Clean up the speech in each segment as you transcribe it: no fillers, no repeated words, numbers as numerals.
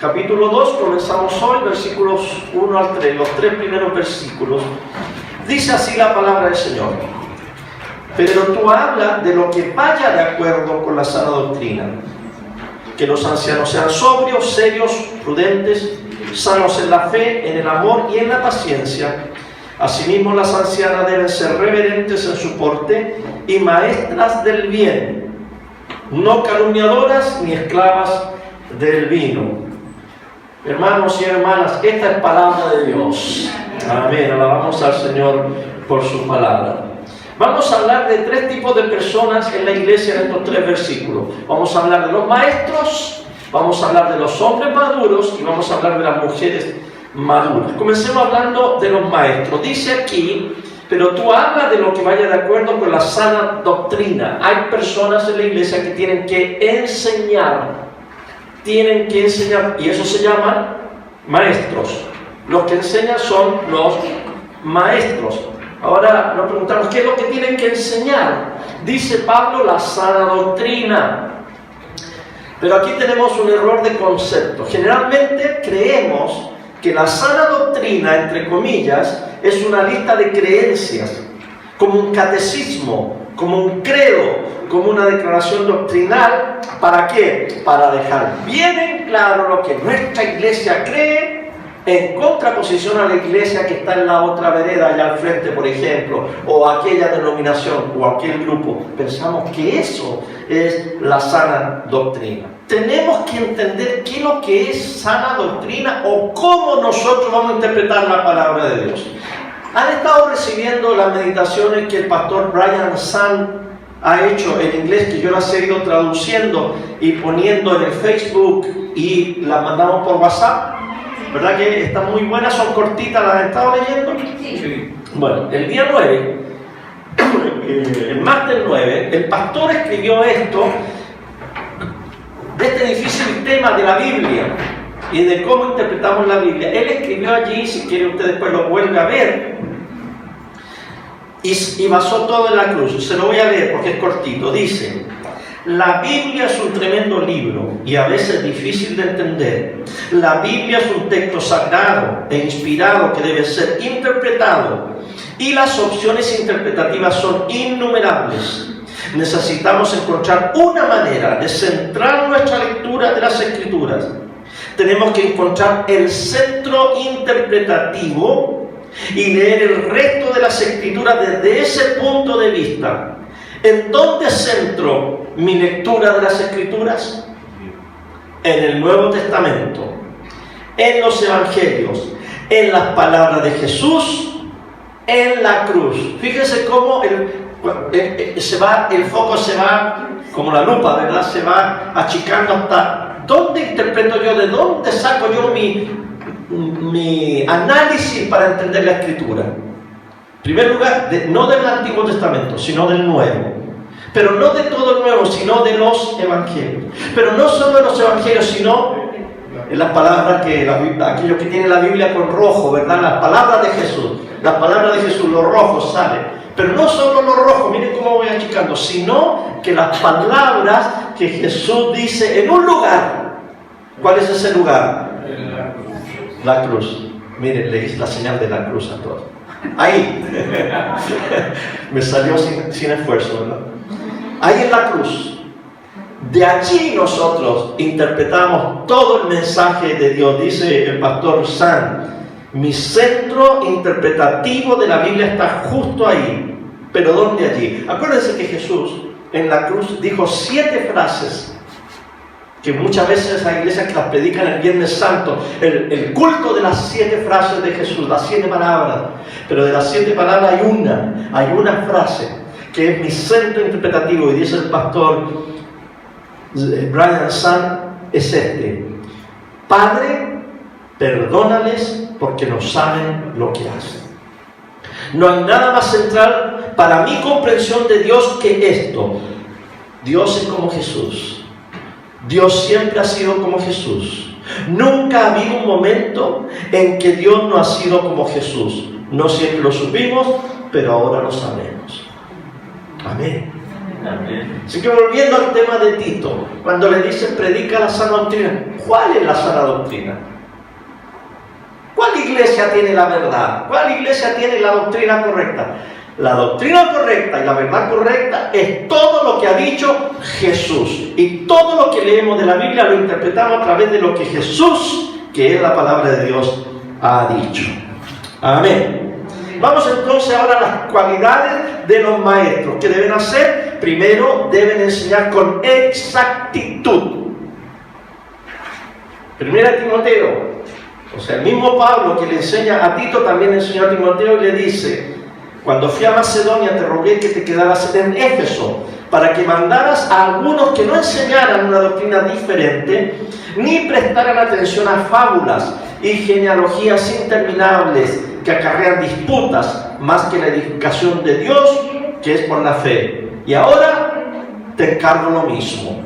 capítulo 2, comenzamos hoy, versículos 1 al 3, los 3 primeros versículos. Dice así la palabra del Señor: pero tú hablas de lo que vaya de acuerdo con la sana doctrina, que los ancianos sean sobrios, serios, prudentes, sanos en la fe, en el amor y en la paciencia. Asimismo, las ancianas deben ser reverentes en su porte y maestras del bien, no calumniadoras ni esclavas del vino. Hermanos y hermanas, esta es palabra de Dios. Amén. Alabamos al Señor por su palabra. Vamos a hablar de 3 tipos de personas en la iglesia en estos 3 versículos. Vamos a hablar de los maestros, vamos a hablar de los hombres maduros y vamos a hablar de las mujeres maduras. Comencemos hablando de los maestros. Dice aquí: pero tú hablas de lo que vaya de acuerdo con la sana doctrina. Hay personas en la iglesia que tienen que enseñar, y eso se llama maestros. Los que enseñan son los maestros. Ahora nos preguntamos, ¿qué es lo que tienen que enseñar? Dice Pablo, la sana doctrina. Pero aquí tenemos un error de concepto. Generalmente creemos que la sana doctrina, entre comillas, es una lista de creencias, como un catecismo, como un credo, como una declaración doctrinal. ¿Para qué? Para dejar bien en claro lo que nuestra iglesia cree, en contraposición a la iglesia que está en la otra vereda, allá al frente, por ejemplo, o aquella denominación, o aquel grupo. Pensamos que eso es la sana doctrina. Tenemos que entender qué es lo que es sana doctrina o cómo nosotros vamos a interpretar la palabra de Dios. Han estado recibiendo las meditaciones que el pastor Brian Zahnd ha hecho en inglés, que yo las he ido traduciendo y poniendo en el Facebook y las mandamos por WhatsApp. ¿Verdad que están muy buenas? Son cortitas, ¿las han estado leyendo? Sí. Bueno, el día 9, el martes 9, el pastor escribió esto, de este difícil tema de la Biblia y de cómo interpretamos la Biblia. Él escribió allí, si quiere usted después lo vuelve a ver, y basó todo en la cruz. Se lo voy a leer porque es cortito. Dice: la Biblia es un tremendo libro y a veces difícil de entender. La Biblia es un texto sagrado e inspirado que debe ser interpretado, y las opciones interpretativas son innumerables. Necesitamos encontrar una manera de centrar nuestra lectura de las Escrituras. Tenemos que encontrar el centro interpretativo y leer el resto de las Escrituras desde ese punto de vista. ¿En dónde centro mi lectura de las Escrituras? En el Nuevo Testamento, en los Evangelios, en las palabras de Jesús, en la cruz. Fíjese cómo el foco se va, como la lupa, ¿verdad? Se va achicando hasta dónde interpreto yo, de dónde saco yo mi análisis para entender la Escritura. En primer lugar, no del Antiguo Testamento, sino del Nuevo. Pero no de todo el Nuevo, sino de los Evangelios. Pero no solo de los Evangelios, sino en las palabras que aquellos que tienen la Biblia con rojo, ¿verdad? Las palabras de Jesús. Las palabras de Jesús, los rojos salen. Pero no solo los rojos, miren cómo voy achicando, sino que las palabras que Jesús dice en un lugar. ¿Cuál es ese lugar? La cruz. Miren, le hice la señal de la cruz a todos. Ahí. Me salió sin esfuerzo, ¿verdad? Ahí en la cruz. De allí nosotros interpretamos todo el mensaje de Dios. Dice el pastor Zahnd: mi centro interpretativo de la Biblia está justo ahí. ¿Pero dónde allí? Acuérdense que Jesús en la cruz dijo 7 frases que muchas veces hay iglesias que las predican el Viernes Santo, el culto de las 7 frases de Jesús, las 7 palabras. Pero de las 7 palabras hay una frase que es mi centro interpretativo, y dice el pastor Brian Zahnd, es este: Padre, perdónales porque no saben lo que hacen. No hay nada más central para mi comprensión de Dios que esto. Dios es como Jesús. Dios siempre ha sido como Jesús. Nunca ha habido un momento en que Dios no ha sido como Jesús. No siempre lo supimos, pero ahora lo sabemos. Amén. Así que volviendo al tema de Tito, cuando le dicen predica la sana doctrina, ¿cuál es la sana doctrina? ¿Cuál iglesia tiene la verdad? ¿Cuál iglesia tiene la doctrina correcta? La doctrina correcta y la verdad correcta es todo lo que ha dicho Jesús. Y todo lo que leemos de la Biblia lo interpretamos a través de lo que Jesús, que es la palabra de Dios, ha dicho. Amén. Vamos entonces ahora a las cualidades de los maestros. ¿Qué deben hacer? Primero, deben enseñar con exactitud. Primera Timoteo. O sea, el mismo Pablo que le enseña a Tito también enseñó a Timoteo y le dice: cuando fui a Macedonia te rogué que te quedaras en Éfeso para que mandaras a algunos que no enseñaran una doctrina diferente ni prestaran atención a fábulas y genealogías interminables que acarrean disputas más que la edificación de Dios, que es por la fe. Y ahora te encargo lo mismo.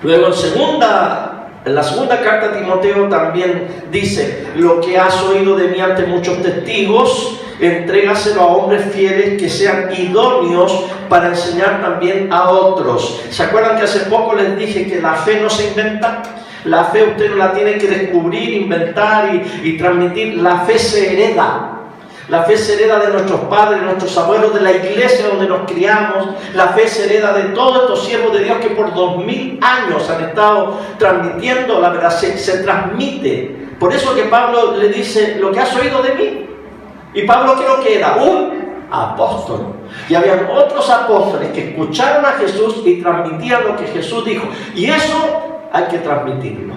Luego en la segunda carta a Timoteo también dice: lo que has oído de mí ante muchos testigos, entrégaselo a hombres fieles que sean idóneos para enseñar también a otros. ¿Se acuerdan que hace poco les dije que la fe no se inventa? La fe usted no la tiene que descubrir, inventar y transmitir. La fe se hereda. La fe se hereda de nuestros padres, de nuestros abuelos, de la iglesia donde nos criamos. La fe se hereda de todos estos siervos de Dios que por 2000 años han estado transmitiendo la verdad. Se transmite. Por eso que Pablo le dice: lo que has oído de mí. Y Pablo creo que era un apóstol. Y habían otros apóstoles que escucharon a Jesús y transmitían lo que Jesús dijo. Y eso hay que transmitirlo.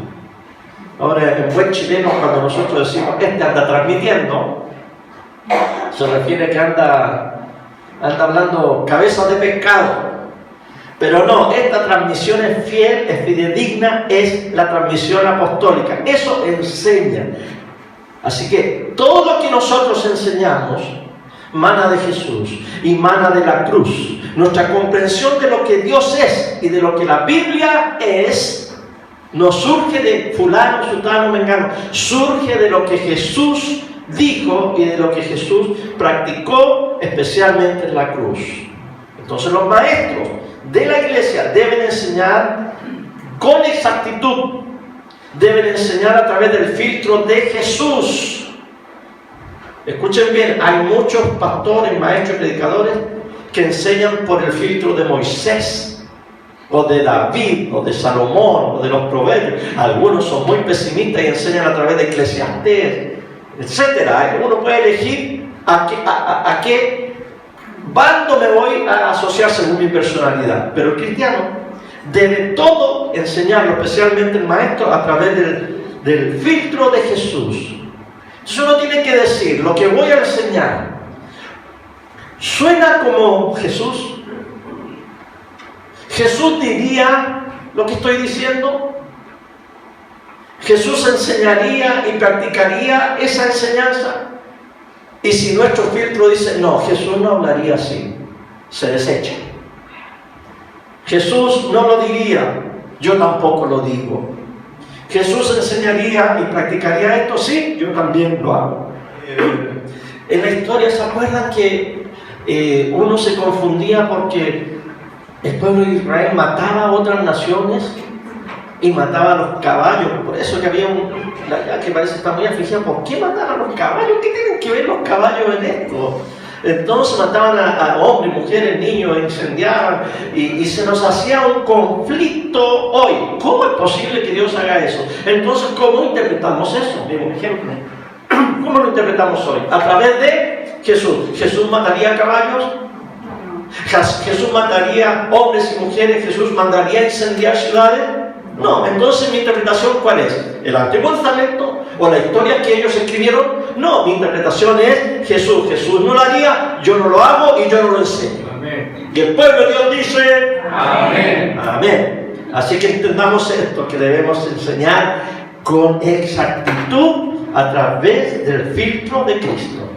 Ahora, en buen chileno, cuando nosotros decimos anda transmitiendo, se refiere que anda hablando cabezas de pescado. Pero no, esta transmisión es fiel, es fidedigna, es la transmisión apostólica. Eso enseña. Así que todo lo que nosotros enseñamos mana de Jesús y mana de la cruz. Nuestra comprensión de lo que Dios es y de lo que la Biblia es no surge de fulano, sutano, mengano. Surge de lo que Jesús dijo y de lo que Jesús practicó, especialmente en la cruz. Entonces los maestros de la iglesia deben enseñar con exactitud. Deben enseñar a través del filtro de Jesús. Escuchen bien, hay muchos pastores, maestros, predicadores que enseñan por el filtro de Moisés, o de David, o de Salomón, o de los proverbios. Algunos son muy pesimistas y enseñan a través de Eclesiastés, etc. Uno puede elegir a qué bando me voy a asociar según mi personalidad. Pero el cristiano debe todo enseñarlo, especialmente el maestro, a través del filtro de Jesús. Entonces uno tiene que decir: lo que voy a enseñar suena como Jesús. Jesús diría lo que estoy diciendo. Jesús enseñaría y practicaría esa enseñanza. Y si nuestro filtro dice no, Jesús no hablaría así, se desecha. Jesús no lo diría, yo tampoco lo digo. Jesús enseñaría y practicaría esto, sí, yo también lo hago. En la historia, ¿se acuerdan que uno se confundía porque el pueblo de Israel mataba a otras naciones y mataba a los caballos? Por eso que había que parece que está muy afligida. ¿Por qué mataban a los caballos? ¿Qué tienen que ver los caballos en esto? Entonces mataban a hombres, mujeres, niños, incendiaban y se nos hacía un conflicto hoy. ¿Cómo es posible que Dios haga eso? Entonces, ¿cómo interpretamos eso? Miren un ejemplo. ¿Cómo lo interpretamos hoy? A través de Jesús. ¿Jesús mataría caballos? ¿Jesús mataría hombres y mujeres? ¿Jesús mandaría incendiar ciudades? No. Entonces, ¿mi interpretación cuál es? ¿El Antiguo Testamento o la historia que ellos escribieron? No, mi interpretación es Jesús. Jesús no lo haría, yo no lo hago y yo no lo enseño. Amén. Y el pueblo de Dios dice amén. Amén. Así que entendamos esto, que debemos enseñar con exactitud a través del filtro de Cristo.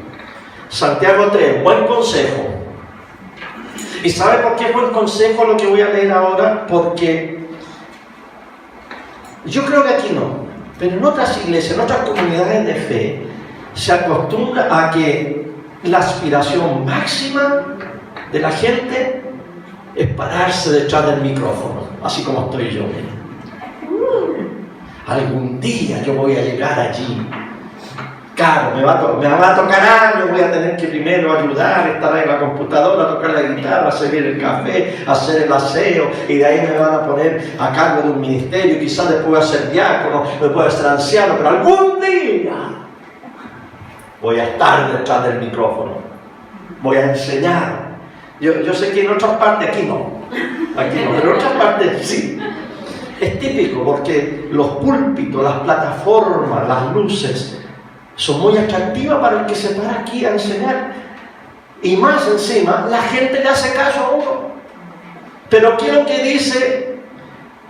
Santiago 3, buen consejo. ¿Y sabe por qué es buen consejo lo que voy a leer ahora? Porque yo creo que aquí no, pero en otras iglesias, en otras comunidades de fe, se acostumbra a que la aspiración máxima de la gente es pararse detrás del micrófono, así como estoy yo. Algún día yo voy a llegar allí. Claro, me va a tocar algo, voy a tener que primero ayudar, estar en la computadora, tocar la guitarra, servir el café, hacer el aseo, y de ahí me van a poner a cargo de un ministerio, quizás después voy a ser diácono, después voy a ser anciano, pero algún día voy a estar detrás del micrófono, voy a enseñar. Yo sé que en otras partes, aquí no, pero en otras partes sí. Es típico porque los púlpitos, las plataformas, las luces son muy atractivas para el que se para aquí a enseñar. Y más encima, la gente le hace caso a uno. Pero ¿qué es lo que dice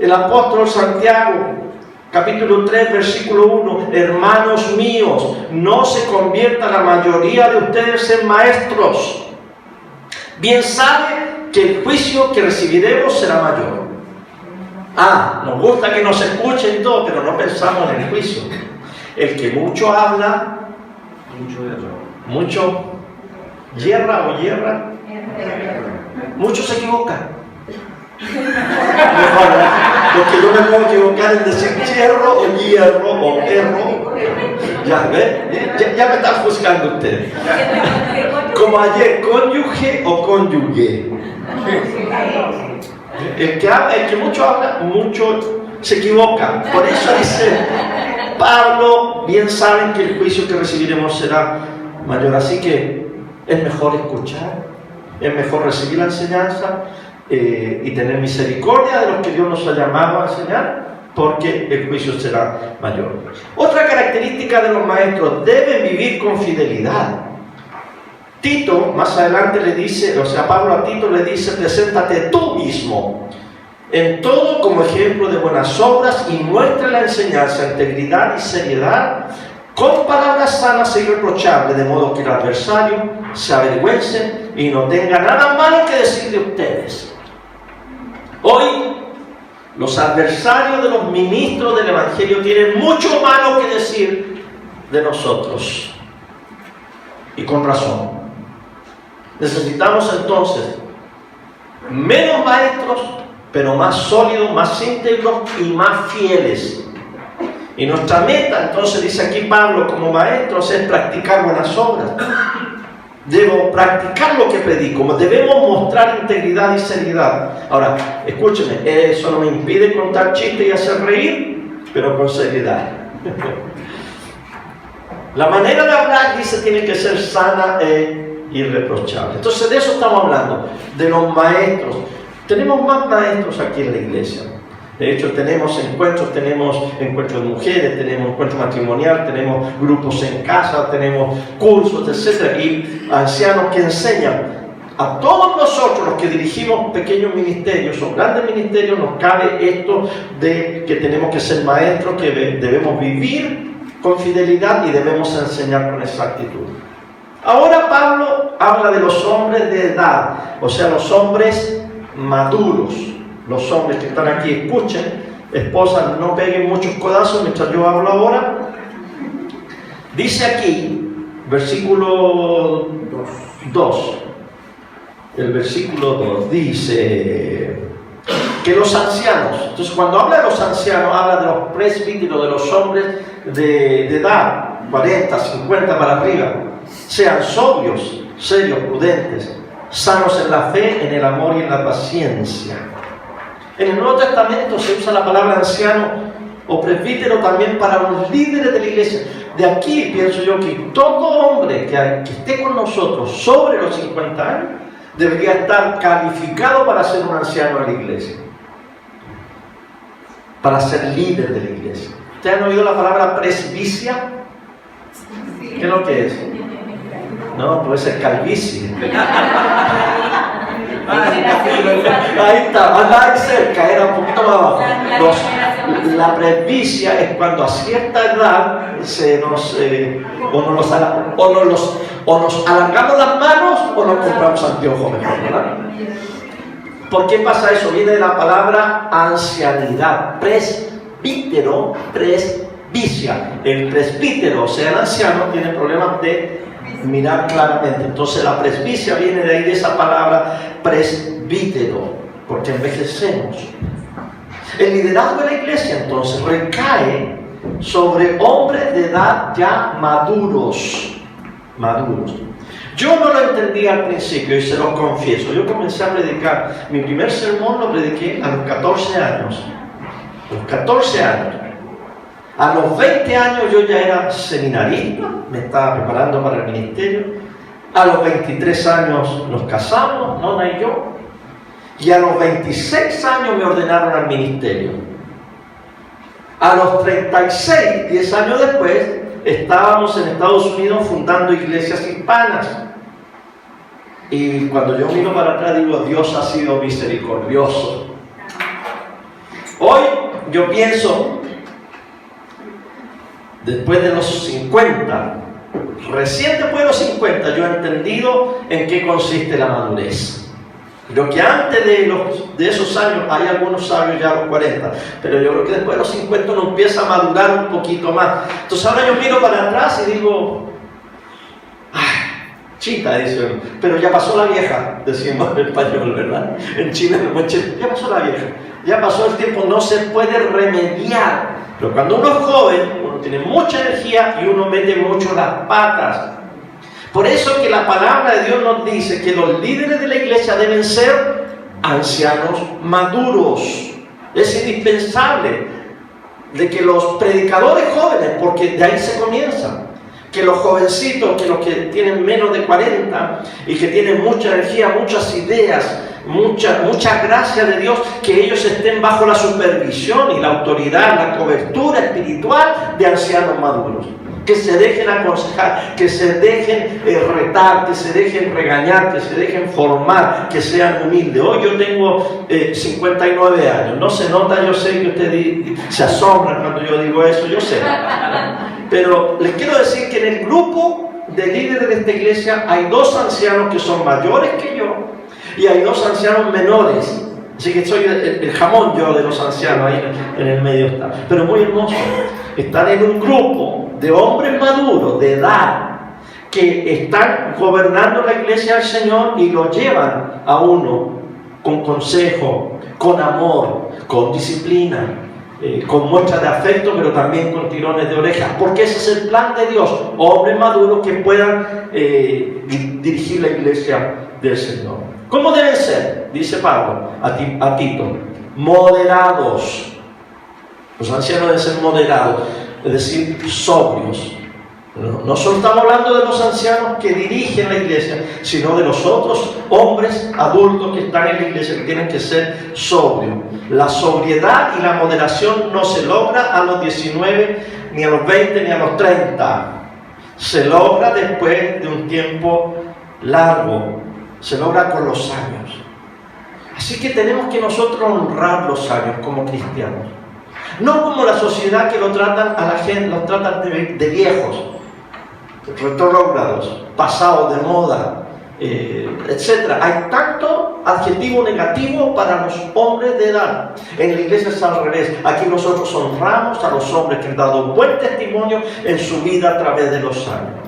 el apóstol Santiago? Capítulo 3, versículo 1. Hermanos míos, no se convierta la mayoría de ustedes en maestros. Bien sabe que el juicio que recibiremos será mayor. Nos gusta que nos escuchen y todo, pero no pensamos en el juicio. El que mucho habla, mucho yerra o hierra, mucho se equivoca. Porque yo me puedo equivocar en decir hierro o hierro o perro. Ya me están juzgando ustedes. Como ayer, cónyuge o cónyuge. El que mucho habla, mucho se equivoca. Por eso dice Pablo, bien saben que el juicio que recibiremos será mayor. Así que es mejor escuchar, es mejor recibir la enseñanza y tener misericordia de los que Dios nos ha llamado a enseñar, porque el juicio será mayor. Otra característica de los maestros: deben vivir con fidelidad. Tito, más adelante le dice, Pablo a Tito le dice: preséntate tú mismo en todo como ejemplo de buenas obras y muestra la enseñanza, integridad y seriedad, con palabras sanas e irreprochables, de modo que el adversario se avergüence y no tenga nada malo que decir de ustedes. Hoy, los adversarios de los ministros del Evangelio tienen mucho malo que decir de nosotros, y con razón. Necesitamos entonces menos maestros, pero más sólidos, más íntegros y más fieles. Y nuestra meta, entonces, dice aquí Pablo, como maestros, es practicar buenas obras. Debo practicar lo que predico, debemos mostrar integridad y seriedad. Ahora, escúcheme, eso no me impide contar chistes y hacer reír, pero con seriedad. La manera de hablar, dice, tiene que ser sana e irreprochable. Entonces, de eso estamos hablando, de los maestros. Tenemos más maestros aquí en la iglesia. De hecho, tenemos encuentros de mujeres, tenemos encuentros matrimoniales, tenemos grupos en casa, tenemos cursos, etc. Y ancianos que enseñan. A todos nosotros, los que dirigimos pequeños ministerios o grandes ministerios, nos cabe esto de que tenemos que ser maestros, que debemos vivir con fidelidad y debemos enseñar con exactitud. Ahora Pablo habla de los hombres de edad, o sea, los hombres maduros. Los hombres que están aquí, escuchen, esposas, no peguen muchos codazos mientras yo hablo ahora. Dice aquí, versículo 2, el versículo 2 dice que los ancianos, entonces cuando habla de los ancianos, habla de los presbíteros, de los hombres de edad, 40, 50 para arriba, sean sobrios, serios, prudentes, sanos en la fe, en el amor y en la paciencia. En el Nuevo Testamento se usa la palabra anciano o presbítero también para los líderes de la iglesia. De aquí pienso yo que todo hombre que esté con nosotros sobre los 50 años debería estar calificado para ser un anciano de la iglesia, para ser líder de la iglesia. ¿Ustedes han oído la palabra presbicia? ¿Qué es lo que es? No, puede ser calvicie. Ahí está, anda ahí cerca, era un poquito más abajo. La presbicia es cuando a cierta edad o nos alargamos las manos o nos compramos anteojos mejor, ¿verdad? ¿Por qué pasa eso? Viene de la palabra ancianidad. Presbítero, presbicia. El presbítero, o sea, el anciano, tiene problemas de mirar claramente. Entonces la presbicia viene de ahí, de esa palabra presbítero, porque envejecemos. El liderazgo de la iglesia entonces recae sobre hombres de edad ya maduros. Yo no lo entendía al principio y se lo confieso. Yo comencé a predicar. Mi primer sermón lo prediqué a los 14 años. A los 20 años yo ya era seminarista, me estaba preparando para el ministerio. A los 23 años nos casamos, Nona y yo. Y a los 26 años me ordenaron al ministerio. A los 36, 10 años después, estábamos en Estados Unidos fundando iglesias hispanas. Y cuando yo miro para atrás digo, Dios ha sido misericordioso. Hoy yo pienso, después de los 50, recién después de los 50, yo he entendido en qué consiste la madurez. Creo que antes de esos años, hay algunos sabios ya a los 40, pero yo creo que después de los 50 uno empieza a madurar un poquito más. Entonces ahora yo miro para atrás y digo, ¡ay, chita! Dice, pero ya pasó la vieja, decimos en español, ¿verdad? En Chile, ya pasó la vieja, ya pasó el tiempo, no se puede remediar. Pero cuando uno es joven, uno tiene mucha energía y uno mete mucho las patas. Por eso que la palabra de Dios nos dice que los líderes de la iglesia deben ser ancianos maduros. Es indispensable de que los predicadores jóvenes, porque de ahí se comienza, que los jovencitos, que los que tienen menos de 40 y que tienen mucha energía, muchas ideas, mucha gracia de Dios, que ellos estén bajo la supervisión y la autoridad, la cobertura espiritual de ancianos maduros. Que se dejen aconsejar, que se dejen retar, que se dejen regañar, que se dejen formar, que sean humildes. Hoy yo tengo 59 años, no se nota, yo sé que ustedes se asombran cuando yo digo eso, yo sé. Pero les quiero decir que en el grupo de líderes de esta iglesia hay 2 ancianos que son mayores que yo y hay 2 ancianos menores. Así que soy el jamón yo de los ancianos, ahí en el medio está. Pero muy hermoso, estar en un grupo de hombres maduros, de edad, que están gobernando la iglesia del Señor y lo llevan a uno con consejo, con amor, con disciplina, con muestras de afecto, pero también con tirones de orejas, porque ese es el plan de Dios, hombres maduros que puedan dirigir la iglesia del Señor. ¿Cómo deben ser? Dice Pablo a Tito, moderados. Los ancianos deben ser moderados, es decir, sobrios. No solo estamos hablando de los ancianos que dirigen la iglesia, sino de los otros hombres adultos que están en la iglesia, que tienen que ser sobrios. La sobriedad y la moderación no se logra a los 19, ni a los 20, ni a los 30. Se logra después de un tiempo largo. Se logra con los años. Así que tenemos que nosotros honrar los años como cristianos. No como la sociedad que lo tratan a la gente, los tratan de viejos, retrógrados, pasados de moda, etc. Hay tanto adjetivo negativo para los hombres de edad. En la iglesia es al revés. Aquí nosotros honramos a los hombres que han dado buen testimonio en su vida a través de los años.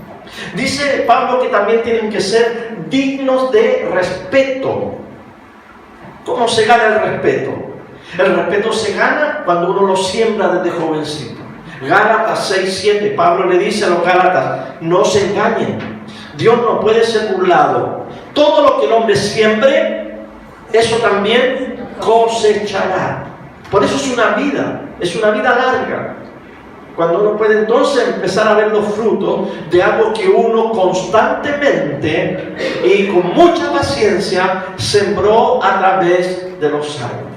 Dice Pablo que también tienen que ser dignos de respeto. ¿Cómo se gana el respeto? El respeto se gana cuando uno lo siembra desde jovencito. Gálatas 6:7, Pablo le dice a los Gálatas, no se engañen, Dios no puede ser burlado. Todo lo que el hombre siembre, eso también cosechará. Por eso es una vida larga. Cuando uno puede entonces empezar a ver los frutos de algo que uno constantemente y con mucha paciencia sembró a través de los años.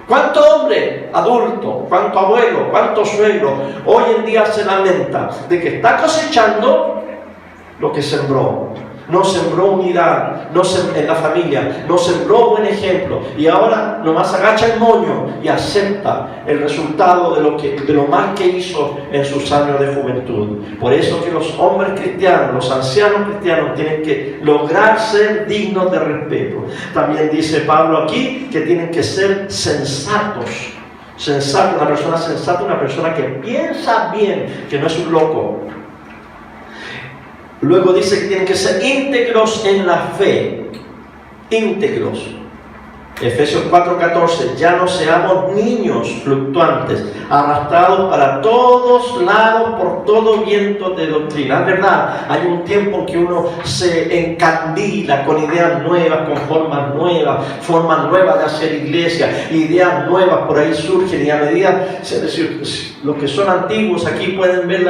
¿Cuánto hombre adulto, cuánto abuelo, cuánto suegro hoy en día se lamenta de que está cosechando lo que sembró? No sembró unidad en la familia, no sembró buen ejemplo y ahora nomás agacha el moño y acepta el resultado de lo mal que hizo en sus años de juventud. Por eso que los hombres cristianos, los ancianos cristianos tienen que lograr ser dignos de respeto. También dice Pablo aquí que tienen que ser sensatos. Sensato, una persona sensata, una persona que piensa bien, que no es un loco. Luego dice que tienen que ser íntegros en la fe. Íntegros. Efesios 4:14, ya no seamos niños fluctuantes, arrastrados para todos lados por todo viento de doctrina. Es verdad, hay un tiempo en que uno se encandila con ideas nuevas, con formas nuevas de hacer iglesia, ideas nuevas por ahí surgen, y a medida, es decir, los que son antiguos aquí pueden ver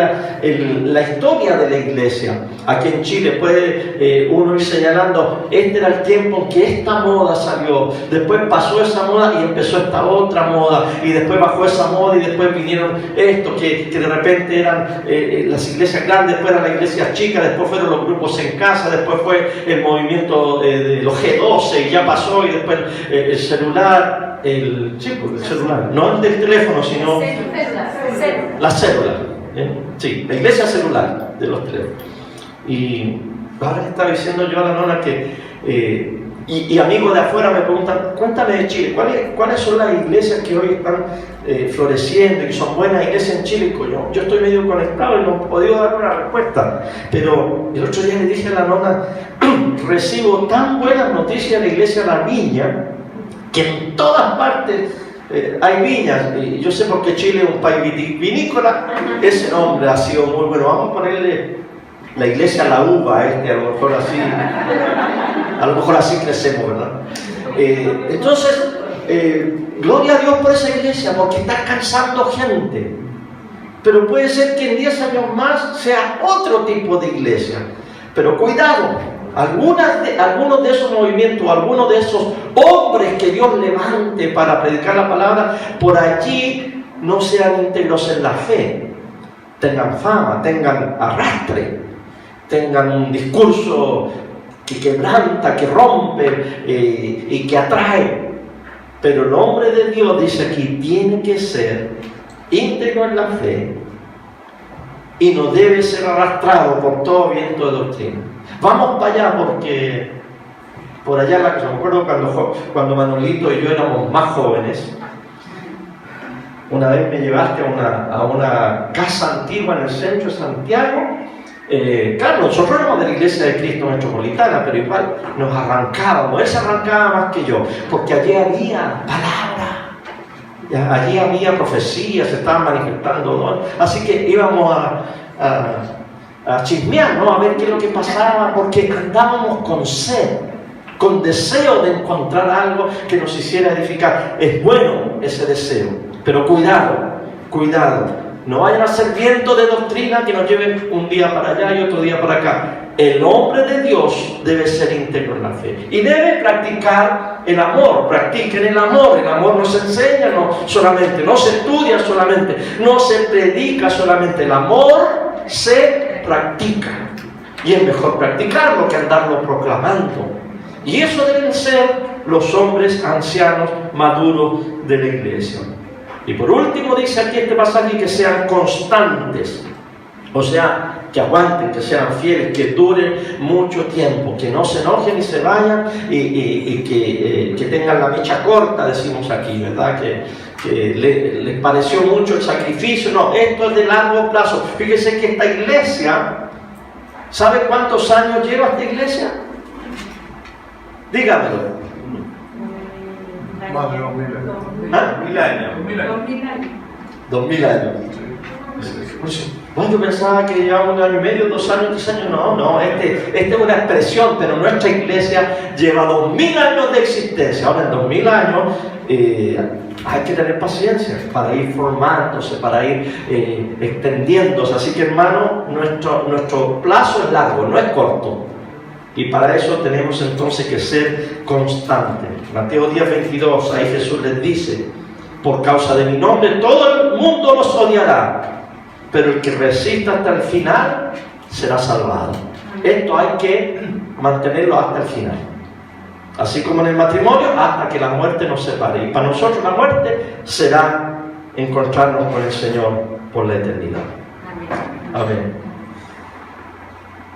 la historia de la iglesia. Aquí en Chile puede uno ir señalando, este era el tiempo en que esta moda salió, después pasó esa moda y empezó esta otra moda, y después bajó esa moda y después vinieron esto, que de repente eran las iglesias grandes, después eran las iglesias chicas, después fueron los grupos en casa, después fue el movimiento de los G12 y ya pasó, y después el celular, el celular, no el del teléfono, sino la célula, sí, la iglesia celular de los teléfonos. Y ahora estaba diciendo yo a la nona que y amigos de afuera me preguntan, cuéntame de Chile, ¿cuáles son las iglesias que hoy están floreciendo y que son buenas iglesias en Chile? Yo estoy medio conectado y no he podido dar una respuesta, pero el otro día le dije a la nona, recibo tan buenas noticias de la iglesia La Viña, que en todas partes hay viñas, y yo sé por qué Chile es un país vinícola, ese nombre ha sido muy bueno. Vamos a ponerle la iglesia La Uva, a lo mejor así crecemos, ¿verdad? Entonces, gloria a Dios por esa iglesia, porque está alcanzando gente, pero puede ser que en 10 años más sea otro tipo de iglesia. Pero cuidado, algunos de esos movimientos, algunos de esos hombres que Dios levante para predicar la palabra, por allí no sean íntegros en la fe, tengan fama, tengan arrastre, tengan un discurso que quebranta, que rompe y que atrae. Pero el hombre de Dios, dice aquí, tiene que ser íntegro en la fe y no debe ser arrastrado por todo viento de doctrina. Vamos para allá, porque por allá, me acuerdo cuando Manolito y yo éramos más jóvenes, una vez me llevaste a una casa antigua en el centro de Santiago. Claro, nosotros éramos de la Iglesia de Cristo Metropolitana, pero igual nos arrancábamos, él se arrancaba más que yo, porque allí había palabra, allí había profecías, se estaban manifestando, ¿no? Así que íbamos a chismear, ¿no? A ver qué es lo que pasaba, porque andábamos con sed, con deseo de encontrar algo que nos hiciera edificar. Es bueno ese deseo, pero cuidado. No vayan a ser vientos de doctrina que nos lleven un día para allá y otro día para acá. El hombre de Dios debe ser íntegro en la fe y debe practicar el amor. Practiquen el amor. El amor no se enseña solamente, no se estudia solamente, no se predica solamente. El amor se practica. Y es mejor practicarlo que andarlo proclamando. Y eso deben ser los hombres ancianos maduros de la iglesia. Y por último dice aquí este pasaje que sean constantes, o sea, que aguanten, que sean fieles, que duren mucho tiempo, que no se enojen y se vayan y que tengan la mecha corta, decimos aquí, ¿verdad? Que les pareció mucho el sacrificio. No, esto es de largo plazo. Fíjese que esta iglesia, ¿sabe cuántos años lleva esta iglesia? Dígamelo. Más de 2000 años. ¿Ah? 2000 años. 2000 años. Bueno, yo pensaba que llevaba 1 año y medio, 2 años, 3 años. No, esta es una expresión, pero nuestra iglesia lleva 2000 años de existencia. Ahora, en 2000 años hay que tener paciencia para ir formándose, para ir extendiéndose. Así que, hermano, nuestro plazo es largo, no es corto. Y para eso tenemos entonces que ser constantes. Mateo 10:22, ahí Jesús les dice: por causa de mi nombre todo el mundo los odiará, pero el que resista hasta el final será salvado. Esto hay que mantenerlo hasta el final. Así como en el matrimonio, hasta que la muerte nos separe. Y para nosotros la muerte será encontrarnos con el Señor por la eternidad. Amén.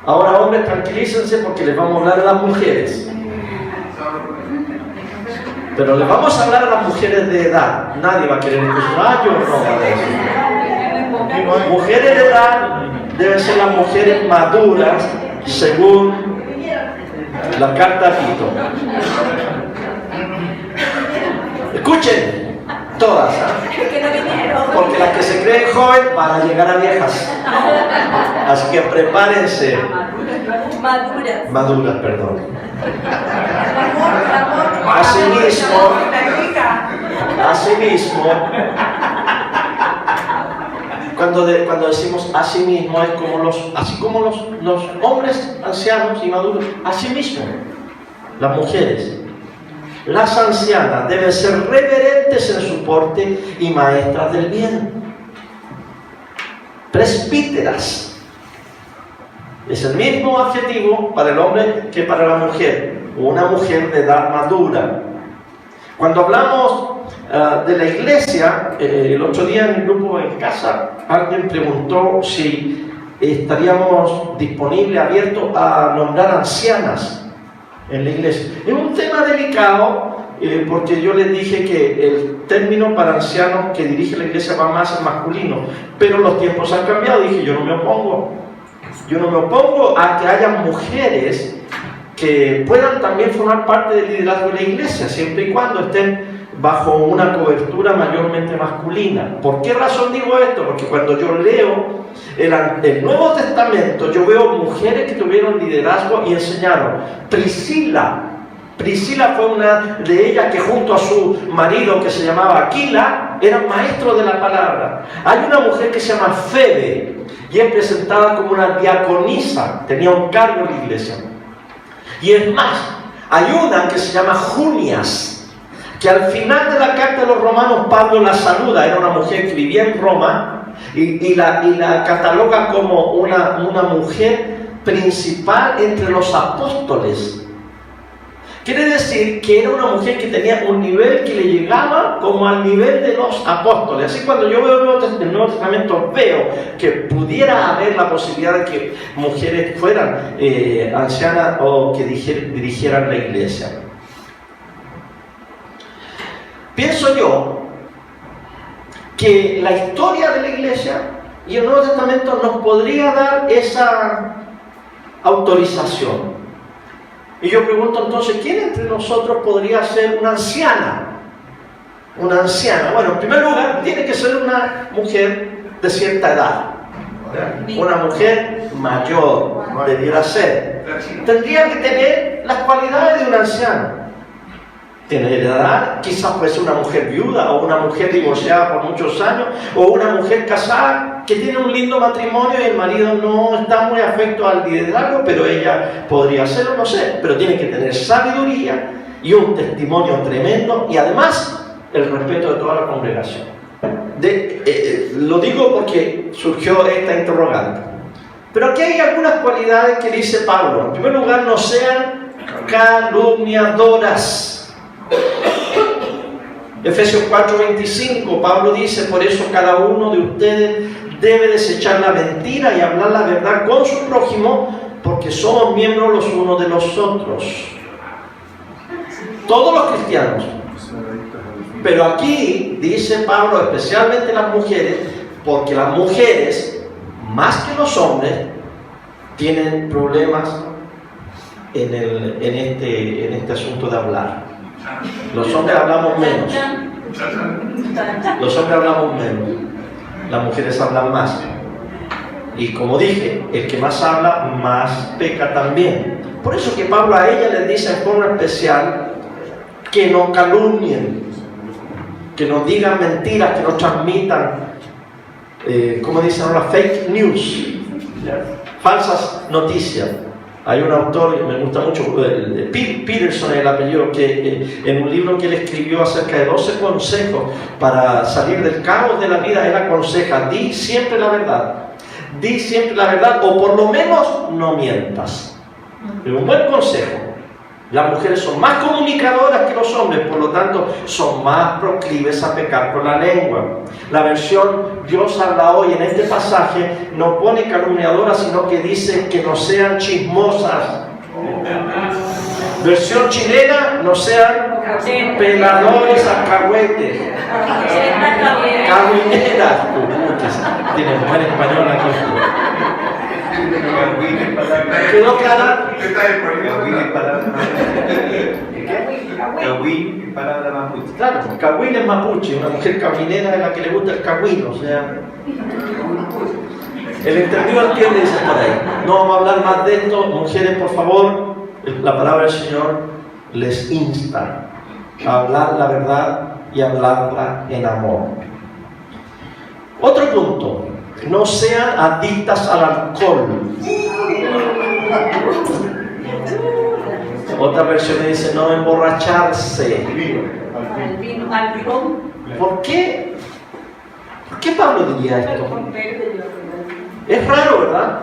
Ahora, hombres, tranquilícense, porque les vamos a hablar a las mujeres. Pero les vamos a hablar a las mujeres de edad. Nadie va a querer escuchar. Yo no. Mujeres de edad deben ser las mujeres maduras según la carta a Tito. Escuchen, todas, porque las que se creen jóvenes van a llegar a viejas. Así que prepárense. Maduras, perdón. Asimismo, cuando decimos asimismo, es como así como los hombres ancianos y maduros, asimismo, las mujeres, las ancianas deben ser reverentes en su porte y maestras del bien. Presbíteras. Es el mismo adjetivo para el hombre que para la mujer. Una mujer de edad madura. Cuando hablamos de la iglesia, el otro día en el grupo en casa, alguien preguntó si estaríamos disponibles, abiertos a nombrar ancianas en la iglesia. Es un tema delicado, porque yo les dije que el término para ancianos que dirige la iglesia va más al masculino, pero los tiempos han cambiado. Dije, yo no me opongo a que haya mujeres que puedan también formar parte del liderazgo de la iglesia, siempre y cuando estén bajo una cobertura mayormente masculina. ¿Por qué razón digo esto? Porque cuando yo leo el Nuevo Testamento, yo veo mujeres que tuvieron liderazgo y enseñaron. Priscila fue una de ellas que junto a su marido, que se llamaba Aquila, eran maestros de la palabra. Hay una mujer que se llama Febe y es presentada como una diaconisa, tenía un cargo en la iglesia. Y es más, hay una que se llama Junias, que al final de la carta de los romanos Pablo la saluda. Era una mujer que vivía en Roma y la cataloga como una mujer principal entre los apóstoles. Quiere decir que era una mujer que tenía un nivel que le llegaba como al nivel de los apóstoles. Así cuando yo veo el Nuevo Testamento, veo que pudiera haber la posibilidad de que mujeres fueran ancianas o que dirigieran la iglesia. Pienso yo que la historia de la iglesia y el Nuevo Testamento nos podría dar esa autorización. Y yo pregunto entonces, ¿quién entre nosotros podría ser una anciana? Una anciana. Bueno, en primer lugar, tiene que ser una mujer de cierta edad. Una mujer mayor, no debiera ser. Tendría que tener las cualidades de una anciana. Tiene edad, quizás puede ser una mujer viuda o una mujer divorciada por muchos años o una mujer casada que tiene un lindo matrimonio y el marido no está muy afecto al liderazgo, pero ella podría hacerlo, no sé, pero tiene que tener sabiduría y un testimonio tremendo y además el respeto de toda la congregación. Lo digo porque surgió esta interrogante. Pero aquí hay algunas cualidades que dice Pablo. En primer lugar, no sean calumniadoras. Efesios 4:25, Pablo dice: por eso cada uno de ustedes debe desechar la mentira y hablar la verdad con su prójimo, porque somos miembros los unos de los otros. Todos los cristianos. Pero aquí dice Pablo, especialmente las mujeres, porque las mujeres, más que los hombres, tienen problemas en este asunto de hablar. Los hombres hablamos menos. Las mujeres hablan más. Y como dije, el que más habla, más peca también. Por eso que Pablo a ella les dice en forma especial que no calumnien, que no digan mentiras, que no transmitan, como dicen ahora, fake news, falsas noticias. Hay un autor, me gusta mucho, Peterson es el apellido, que en un libro que él escribió acerca de 12 consejos para salir del caos de la vida, él aconseja: di siempre la verdad, o por lo menos no mientas. Es un buen consejo. Las mujeres son más comunicadoras que los hombres, por lo tanto son más proclives a pecar con la lengua. La versión Dios habla hoy en este pasaje no pone calumniadoras, sino que dice que no sean chismosas. Versión chilena: no sean peladores, alcahuetes, cabineras. Tienen buen español aquí. ¿Quedó clara? Cahuín es palabra mapuche. Claro, cahuín es mapuche, una mujer caminera es la que le gusta el cahuín, o sea. El entendido entiende, dice por ahí. No vamos a hablar más de esto. Mujeres, por favor, la palabra del Señor les insta a hablar la verdad y hablarla en amor. Otro punto, no sean adictas al alcohol. Otra versión dice no emborracharse. ¿Por qué? ¿Por qué Pablo diría esto? Es raro, ¿verdad?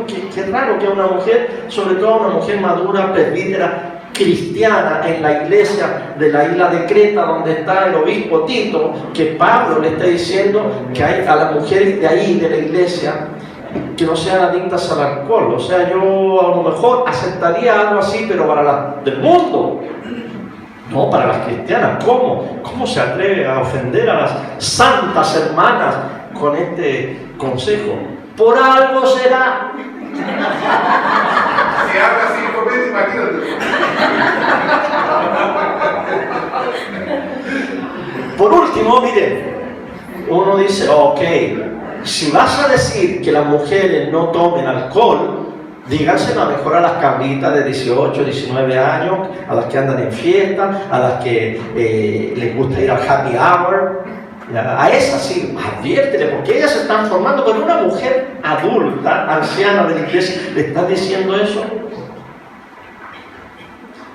Que es raro que una mujer, sobre todo una mujer madura, presbítera, cristiana en la iglesia de la isla de Creta, donde está el obispo Tito, que Pablo le está diciendo que hay a las mujeres de ahí, de la iglesia, que no sean adictas al alcohol. O sea, yo a lo mejor aceptaría algo así, pero para las del mundo, no para las cristianas. ¿Cómo se atreve a ofender a las santas hermanas con este consejo? Por algo será. Si habla 5 veces, imagínate. Por último, miren, uno dice, ok, si vas a decir que las mujeres no tomen alcohol, díganselo a mejor a las cabritas de 18, 19 años, a las que andan en fiesta, a las que les gusta ir al happy hour. A esas sí, adviértele, porque ellas se están formando. Pero una mujer adulta, anciana de la iglesia, ¿le está diciendo eso?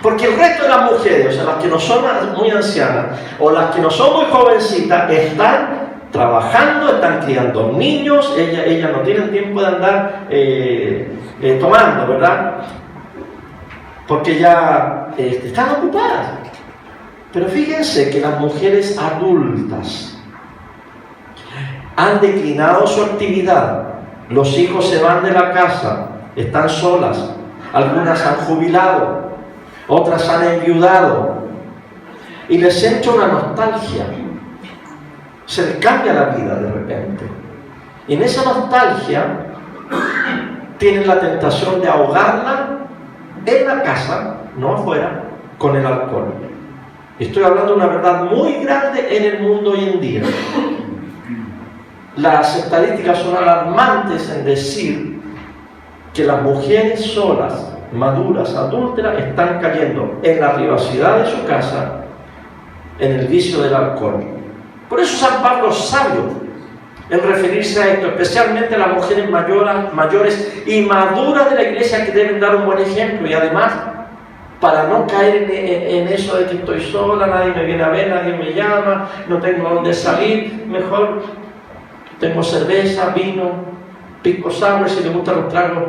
Porque el resto de las mujeres, o sea, las que no son muy ancianas o las que no son muy jovencitas, están trabajando, están criando niños, ellas no tienen tiempo de andar tomando, ¿verdad? Porque ya están ocupadas. Pero fíjense que las mujeres adultas han declinado su actividad, los hijos se van de la casa, están solas, algunas han jubilado, otras han enviudado y les entra una nostalgia, se les cambia la vida de repente, y en esa nostalgia tienen la tentación de ahogarla en la casa, no afuera, con el alcohol. Estoy hablando de una verdad muy grande en el mundo hoy en día. Las estadísticas son alarmantes en decir que las mujeres solas, maduras, adúlteras, están cayendo en la privacidad de su casa, en el vicio del alcohol. Por eso San Pablo es sabio en referirse a esto, especialmente a las mujeres mayores y maduras de la iglesia, que deben dar un buen ejemplo. Y además, para no caer en eso de que estoy sola, nadie me viene a ver, nadie me llama, no tengo dónde salir, mejor tengo cerveza, vino, pisco sour, si les gustan los tragos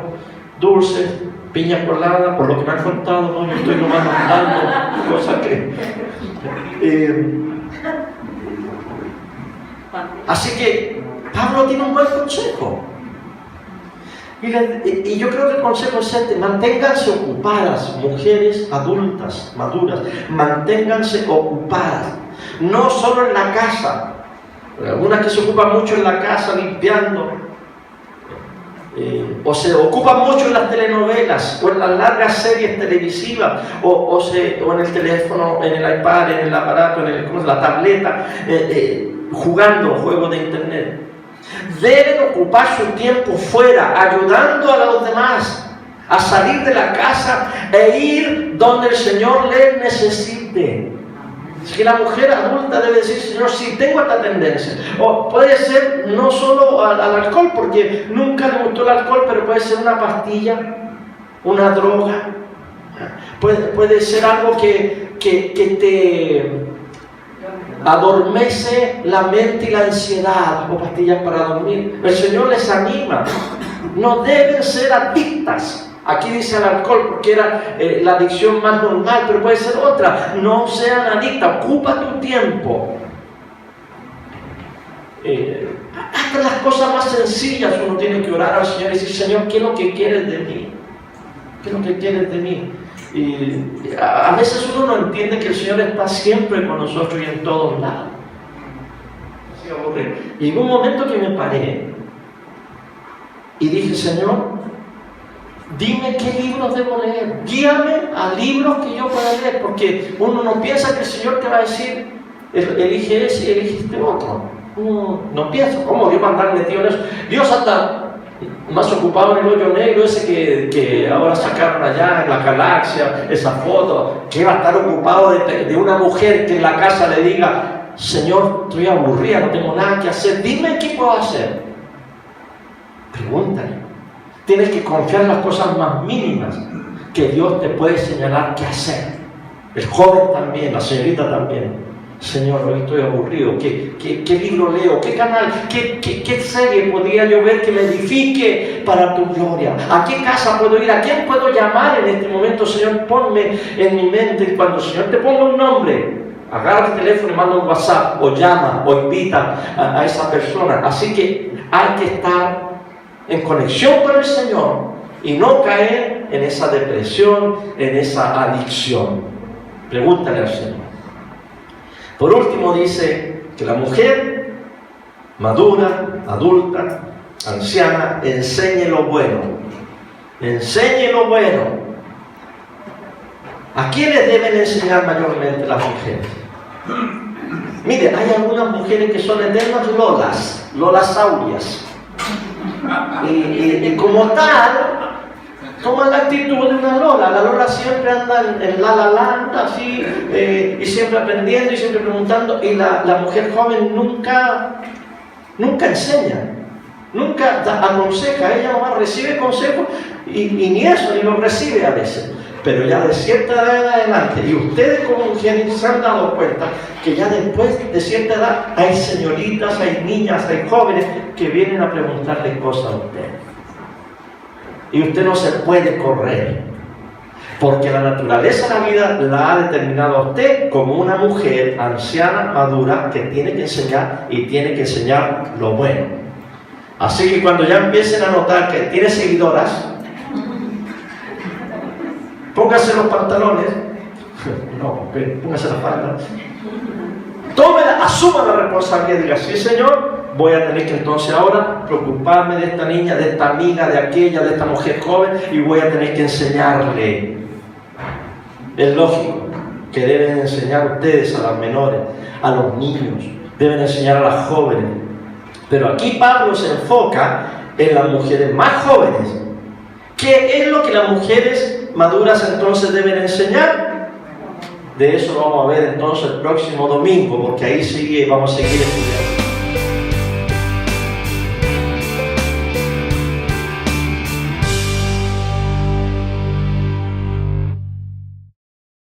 dulces, piña colada, por lo que me han contado, ¿no? Yo estoy nomás mandando cosas que... Así que Pablo tiene un buen consejo. Y yo creo que el consejo es este: manténganse ocupadas, mujeres adultas, maduras, manténganse ocupadas, no solo en la casa. Algunas que se ocupan mucho en la casa limpiando, o se ocupan mucho en las telenovelas, o en las largas series televisivas, o en el teléfono, en el iPad, en el aparato, en la tableta, jugando juegos de internet. Deben ocupar su tiempo fuera, ayudando a los demás a salir de la casa e ir donde el Señor les necesite. Así que la mujer adulta debe decir: Señor, sí tengo esta tendencia. O puede ser no solo al alcohol, porque nunca le gustó el alcohol, pero puede ser una pastilla, una droga. Puede ser algo que te adormece la mente y la ansiedad, o pastillas para dormir. El Señor les anima. No deben ser adictas. Aquí dice al alcohol porque era la adicción más normal, pero puede ser otra. No sean adictas, ocupa tu tiempo. Hasta las cosas más sencillas uno tiene que orar al Señor y decir: Señor, ¿qué es lo que quieres de mí? ¿Qué es lo que quieres de mí? Y a veces uno no entiende que el Señor está siempre con nosotros y en todos lados. Así ocurre. Y en un momento que me paré Y dije, Señor, dime qué libros debo leer. Guíame a libros que yo pueda leer, porque uno no piensa que el Señor te va a decir, elige ese y elige este otro. Uno no piensa, ¿cómo Dios va a andar metido en eso? Dios anda más ocupado en el hoyo negro ese que ahora sacaron allá en la galaxia, esa foto, que va a estar ocupado de una mujer que en la casa le diga, Señor, estoy aburrida, no tengo nada que hacer, dime qué puedo hacer. Pregúntale. Tienes que confiar en las cosas más mínimas que Dios te puede señalar qué hacer. El joven también, la señorita también. Señor, hoy estoy aburrido. ¿Qué libro leo? ¿Qué canal? ¿Qué serie podría yo ver que me edifique para tu gloria? ¿A qué casa puedo ir? ¿A quién puedo llamar en este momento? Señor, ponme en mi mente. Y cuando el Señor te ponga un nombre, agarra el teléfono y manda un WhatsApp, o llama, o invita a esa persona. Así que hay que estar en conexión con el Señor y no caer en esa depresión, en esa adicción. Pregúntale al Señor. Por último dice que la mujer madura, adulta, anciana, enseñe lo bueno. Enseñe lo bueno. ¿A quiénes deben enseñar mayormente las mujeres? Mire, hay algunas mujeres que son eternas lolasaurias. Y como tal, toman la actitud de una lola. La lola siempre anda en la land, así, y siempre aprendiendo y siempre preguntando. Y la mujer joven nunca enseña, nunca aconseja. Ella nomás recibe consejos y ni eso, ni lo recibe a veces. Pero ya de cierta edad en adelante, y ustedes como mujeres se han dado cuenta que ya después de cierta edad hay señoritas, hay niñas, hay jóvenes que vienen a preguntarle cosas a usted. Y usted no se puede correr, porque la naturaleza de la vida la ha determinado a usted como una mujer anciana, madura, que tiene que enseñar y tiene que enseñar lo bueno. Así que cuando ya empiecen a notar que tiene seguidoras, póngase los pantalones, no, póngase las faldas, tómela, asuma la responsabilidad y diga, sí Señor, voy a tener que entonces ahora preocuparme de esta niña, de esta amiga, de aquella, de esta mujer joven, y voy a tener que enseñarle. Es lógico que deben enseñar ustedes a las menores, a los niños, deben enseñar a las jóvenes. Pero aquí Pablo se enfoca en las mujeres más jóvenes. ¿Qué es lo que las mujeres maduras entonces deben enseñar? De eso lo vamos a ver entonces el próximo domingo, porque ahí vamos a seguir estudiando.